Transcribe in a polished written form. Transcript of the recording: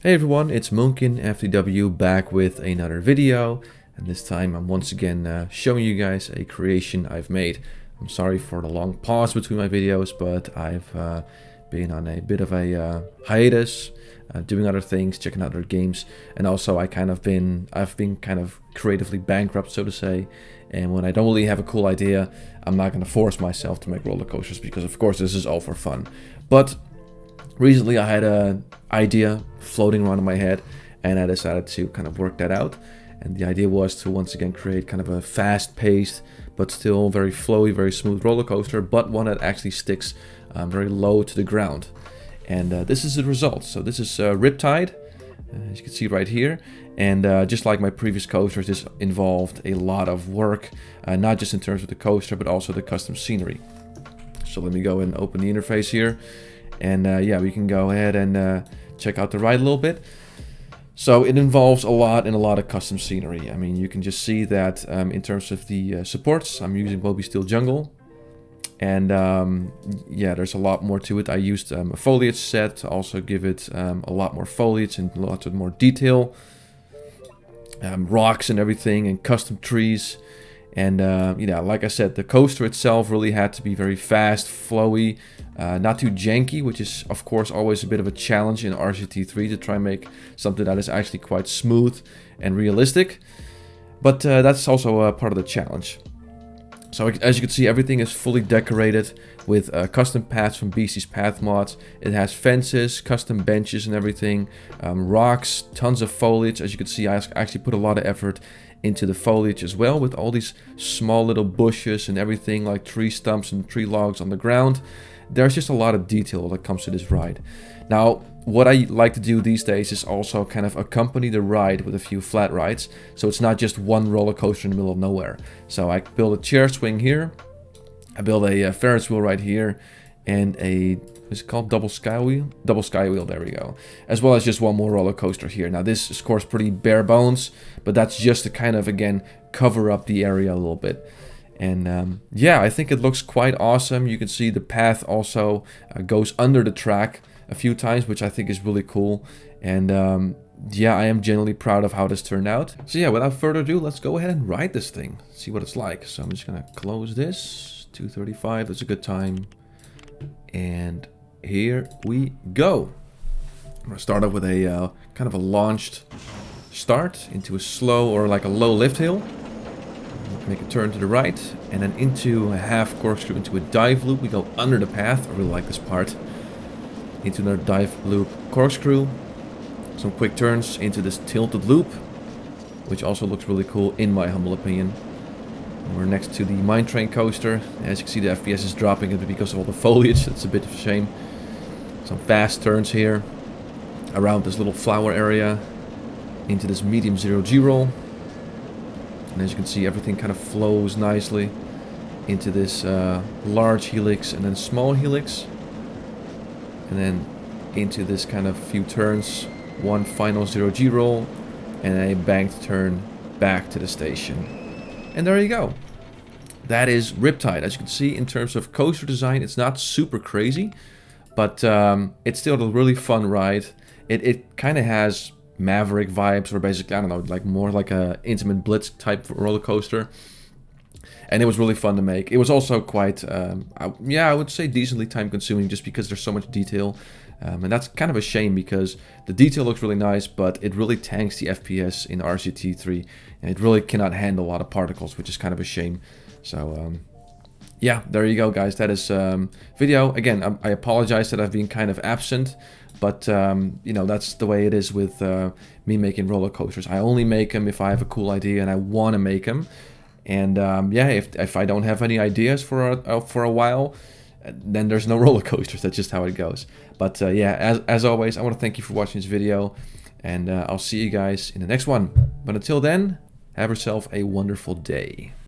Hey everyone, it's Monkin FTW back with another video, and this time I'm once again showing you guys a creation I've made. I'm sorry for the long pause between my videos, but I've been on a bit of a hiatus, doing other things, checking out other games, and also I've been kind of creatively bankrupt, so to say. And when I don't really have a cool idea, I'm not going to force myself to make roller coasters because, of course, this is all for fun. But recently I had an idea floating around in my head, and I decided to kind of work that out. And the idea was to once again create kind of a fast-paced but still very flowy, very smooth roller coaster, but one that actually sticks very low to the ground. And this is the result. So this is Riptide, as you can see right here. And just like my previous coasters, this involved a lot of work, not just in terms of the coaster, but also the custom scenery. So let me go and open the interface here. And yeah, we can go ahead and check out the ride a little bit. So it involves a lot of custom scenery. I mean, you can just see that in terms of the supports, I'm using Moby Steel Jungle. And yeah, there's a lot more to it. I used a foliage set to also give it a lot more foliage and lots of more detail. Rocks and everything, and custom trees. And you know, like I said, the coaster itself really had to be very fast, flowy, not too janky, which is of course always a bit of a challenge in RCT3 to try and make something that is actually quite smooth and realistic. But that's also part of the challenge. So as you can see, everything is fully decorated with custom paths from BC's Path Mods. It has fences, custom benches and everything, rocks, tons of foliage. As you can see, I actually put a lot of effort into the foliage as well, with all these small little bushes and everything, like tree stumps and tree logs on the ground. There's just a lot of detail that comes to this ride. Now, what I like to do these days is also kind of accompany the ride with a few flat rides, so it's not just one roller coaster in the middle of nowhere. So I build a chair swing here, I build a Ferris wheel right here, and a, is it called double sky wheel? Double sky wheel, there we go. As well as just one more roller coaster here. Now this is of course pretty bare bones, but that's just to kind of, again, cover up the area a little bit. And yeah, I think it looks quite awesome. You can see the path also goes under the track a few times, which I think is really cool. And yeah, I am generally proud of how this turned out. So yeah, without further ado, let's go ahead and ride this thing, see what it's like. So I'm just gonna close this. 2:35, that's a good time. And here we go. I'm gonna start off with a kind of a launched start into a slow or like a low lift hill. Make a turn to the right, and then into a half corkscrew into a dive loop. We go under the path. I really like this part. Into another dive loop corkscrew. Some quick turns into this tilted loop, which also looks really cool in my humble opinion. And we're next to the mine train coaster. As you can see, the FPS is dropping a bit because of all the foliage. That's a bit of a shame. Some fast turns here around this little flower area into this medium 0G roll. And as you can see, everything kind of flows nicely into this large helix and then small helix. And then into this kind of few turns, one final 0G roll, and a banked turn back to the station. And there you go. That is Riptide. As you can see, in terms of coaster design, it's not super crazy, but it's still a really fun ride. It kind of has Maverick vibes, or basically, I don't know, like more like a Intimate Blitz type roller coaster. And it was really fun to make. It was also quite, yeah, I would say decently time consuming, just because there's so much detail. And that's kind of a shame, because the detail looks really nice, but it really tanks the FPS in RCT3. And it really cannot handle a lot of particles, which is kind of a shame. So, yeah, there you go, guys. That is video. Again, I apologize that I've been kind of absent. But, you know, that's the way it is with me making roller coasters. I only make them if I have a cool idea and I want to make them. And, yeah, if I don't have any ideas for a while, then there's no roller coasters. That's just how it goes. But, yeah, as always, I want to thank you for watching this video. And I'll see you guys in the next one. But until then, have yourself a wonderful day.